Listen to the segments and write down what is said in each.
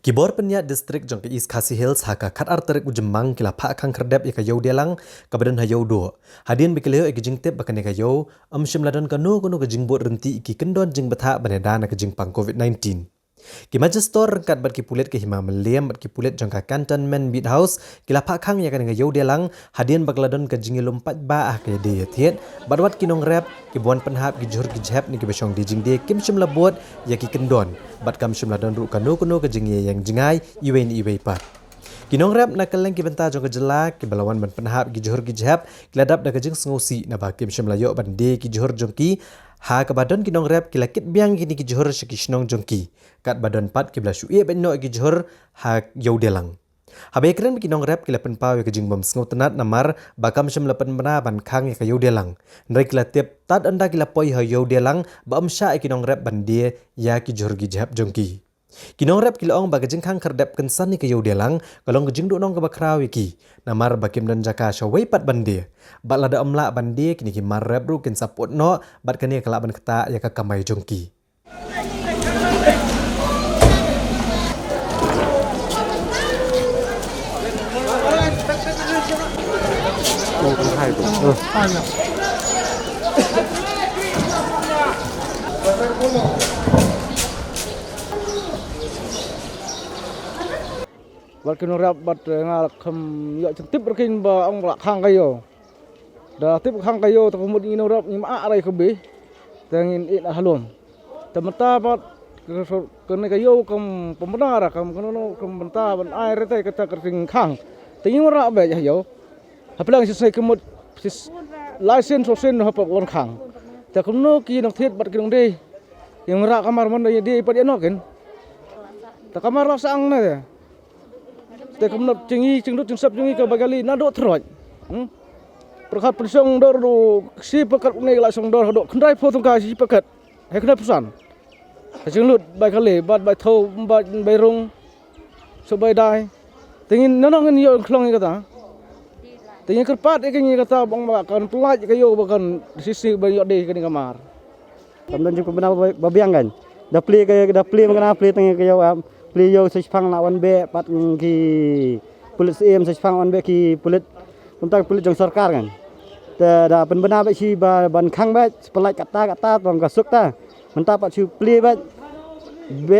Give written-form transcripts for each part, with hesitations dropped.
Kibor penya distrik jong ke East Khasi Hills haka khat arterik ujemang kila pha khang kherdep ya kayo delang kabadan hayo do. Hadin bikileo e gijing tip bakane kayo amshim ladon kanu kunu gijing bot renti iki kendon jing betha banedana gijing pang COVID-19. Ki majestor rengkat bat ki pulet ke hima melem bat ki pulet jong ka cantonment beat house kila pha khang ya kan kayo delang hadin bakladon ke jingi lompat ba ah ke de thiet bat wat kinong rap ki buan penhap ki jur ki jhap ni ki besong di jing de kim shim labot ya ki kendon bat kam shim ladon ru kanu kunu ke jingi yang jingai iwen iwe pat. Kinong rap na kaleng ki benta jong ke jela ki balawan ban penhap ki jur ki jhap kiladap da ke jing sngosi na ba kim shim layo ban de ki jur jong ki ha ke badon kinong rap kilakit biang kini ki jur shikishnong jong ki kat badon pat ki bla shu e ben no ki jur ha yo delang. Habe keren kinong rap kila pen pawe ke jing bom sngo tenat namar bakam shim lapen bana ban khang ya yo delang. Nrai kila tip tat anda kila poi ha yo delang ba amsha kinong rap ban de ya ki jur ki jhap jong ki. Kinong rap kila ong baga jing khang kherdep kensan ni ke yo delang kalong ke jing du nong ke bakrawi ki namar bakim dan jaka shawai pat bande bat lada amla bande kini ki mar rap ru ken sapot no bat kani kala ban keta ya ka kamai jong ki. Bat kino rap bat ngal kham yo tip berkin ba ong lak khang kayo. Da tip khang kayo to mud ino rap ni ma arai kebe. Tengin it halom. Temata bat kene kayo kam pembenar kam kono kam benta ban air te kata kerting khang. Tingin rap ba yo. Haplang sisai kemud sis license osen hap won khang. Ta kono ki nok thet bat kinong de. Yang rak kamar man de pat eno ken. Ta kamar la sang na. Te kamnap cingi cingdut cingsap cingi ke bagali nado troj. Perkat persong dor do si pekat ne la song dor do kndai potong ka si pekat. He kndai pesan. Cinglut bagali bat bai thau bat bai rong so bai dai. Tingin nanong ni yo klong kata. Tingin kerpat ikini kata bang kan pelaj kayo bakan sisi bai yo de kini kamar. Kamdan jung pemena babiang kan. Da pli mangana pli tingin kayo pli yo sespang lawan be pat ki pulit em sespang lawan be ki pulit untuk pulit jong sarkar kan ta da pen bena be si ban khang be pelai kata tong kasuk ta menta pat si pli be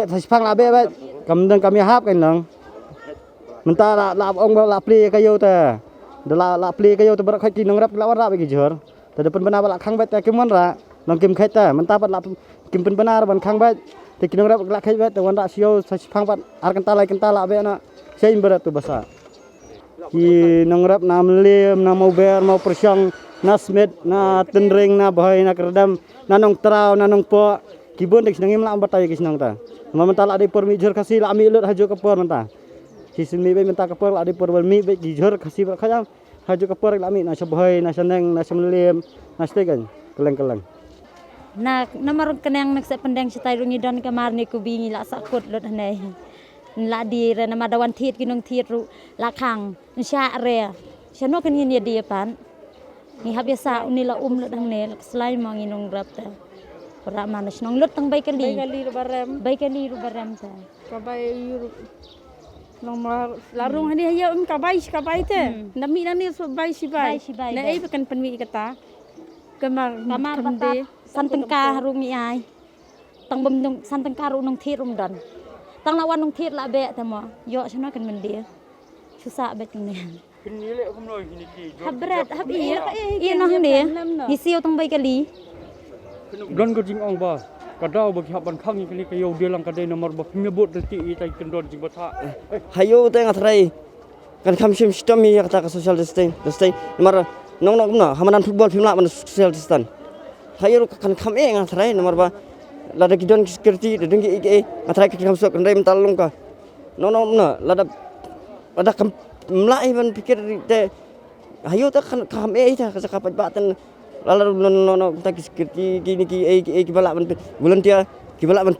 sespang la be kamdan kami hap kan lang menta la ong la pli kayo ta da la pli kayo ta berak ki nong rap lawan rap ki jor ta da pen bena la khang be ta kimon ra nong kim khai ta menta pat la kim pen bena ban khang be te kinong rap la khai bet wan ra sio sipang pat ar kentala be na sein berat tu basa ki nong rap na mlem na mau ber mau persyang na smet na tendring na bahai na kerdam na nong trau na nong po ki bon dek senang imla ambatai ki senang ta mentala ade por mi jor kasi la mi lut haju ke por menta ki semi be menta ke por ade por mi be ki jor kasi khajam haju ke por la mi na sabahai na seneng na semlem na stegan keleng Na namarun kenang nak sa pandang sa tayo ni don kamar ni kubingi la sakot lot hanay. La di re na madawan thiet kinong thiet ru la khang sya re. Sya no kan ni di pan. Ni habisa unila lot hanay slay mo nginong rap ta. Para manas nong lot tang bay kali ru baram ta. Kabay yuru nong larung hani hayo kabay te. Nami nani so bay si bay. Na ay kan panwi kata. Kamar de santengka rumi ai tang bom nong santengka ru nong thiet rum dan tang lawan nong thiet la be ta mo yo chno kan men dia susah bet ni Kinile kum noi kini ki. habrat hab iya no dia ni siu tang bai kali Don ko jing ong ba. Kadau bagi haban khang kini kayo delang kadai nomor ba pemebot reti i tai kendon jing batha. hayo teng athrai kan kham sim system ya kata social distancing nomor nong na hamanan football film man social distancing hayo kan kham athrai nomor ba lada kidon security dengi ike athrai ki kham sok ndai mental long ka no na lada kam mlai ban pikir te hayo ta kan kham ta ka kapat batan lalu no ta security kini ki bala ban volunteer ki bala ban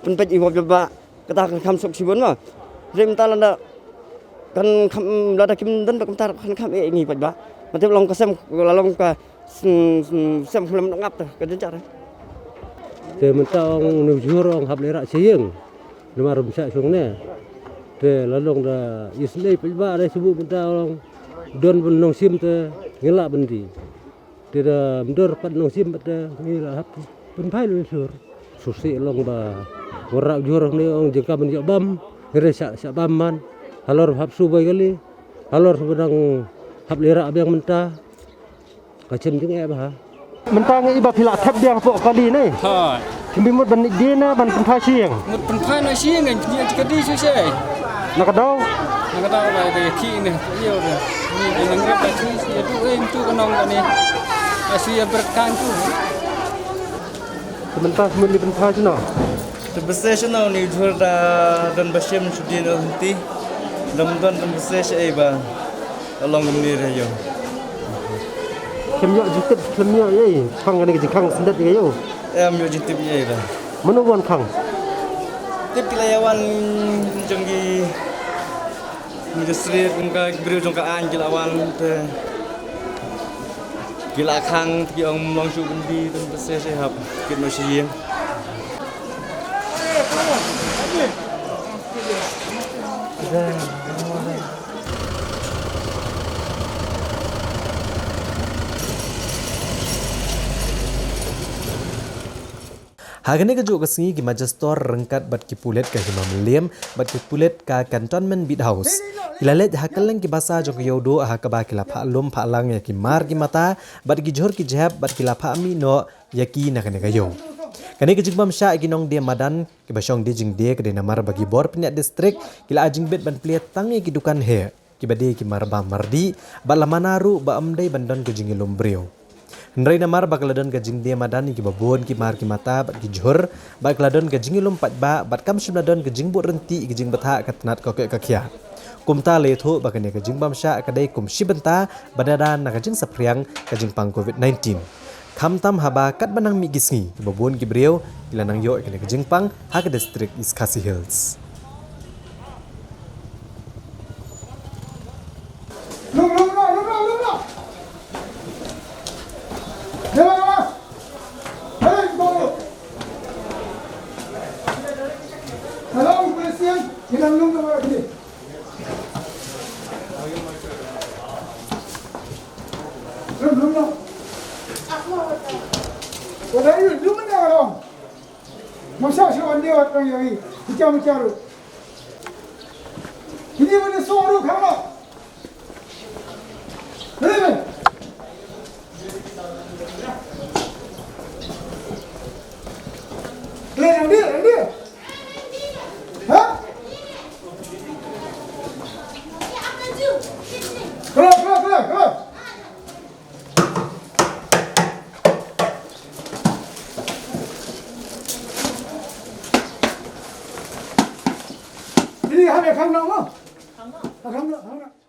pen pej iwo ba kata kan kham sok sibon ma rem ta lada kan kham lada kim dan ba kan kham ni pej ba mate long ka sem lalong ka xem film nó ngập rồi cái chân chặt đấy Thì mình tao nấu chua rong hấp lấy ra chế nhưng mà rùm chạy xuống nè te lalong da islay pelba ada subuh benda orang don benong sim te ngelak bendi te da mdor pat nong sim te ngila hap penpai lu sur susi long ba warak jurang ni ong jengka ben bam ngere sak bam man halor hap su bai kali halor benang hap lera abang mentah kacem jeng ba mentang iba pila thap biang pok kali ni ha kimi mut ban dina ban penpa siang một phần hai nói riêng anh như cái đi chứ xe nak dau nó cái tao là về khi này nhiều rồi như cái năng lực là chứ ya tu em tu cái nong này asyik berkan tu sebentar semuli penpa sino Terbesar ni jual dan basyam sudah nanti, dalam terbesar iba, along ni raya. kem yo jitip kem yo ye khang ni ke khang sendat ke yo Em yo jitip ni dah. manu wan khang Tip kelayawan jenggi, industri jengka beri jengka an kelawan te. Gila khang ki ong langsung bendi terbesar sehab kit masih. Hagane ke juk kesingi ki majastor rengkat bat ki pulet ke himam lem bat ki pulet ka cantonment bit house. Ilalet hakaleng ki basa jok yodo ha ka ba ki lapha lom pha lang ya ki mar ki mata bat ki jhor ki jhab bat ki lapha mi no ya ki na kane kayo. Kane ke jigbam sha ki nong dia madan ki basong dia jing dia ke de namar bagi bor pinyak distrik kila ajing bet ban pliat tangi ki dukan he ki bade ki mar ba mardi bat lamanaru ba amdai bandon ke jingi lombrio. Hendrai namar bakladon ke jing dia madan ki babon ki mar ki mata bat ki jhor bakladon ke jingi lompat ba bat kam shimladon ke jing bot renti ki jing batha ka tanat ko ke kakia. Kumta le tho bakane ke jing bam sha kadai kum shibenta badadan na ke jing sapriang ke jing pang COVID-19. Kam tam haba kat banang mi gisngi babon ki breu ilanang yo ke jing pang ha ke district East Khasi Hills. Ini mana suara kamu? Hei! Kalian Andy? Hah? Keluar. Ini ada kamu nak? Kamu nak?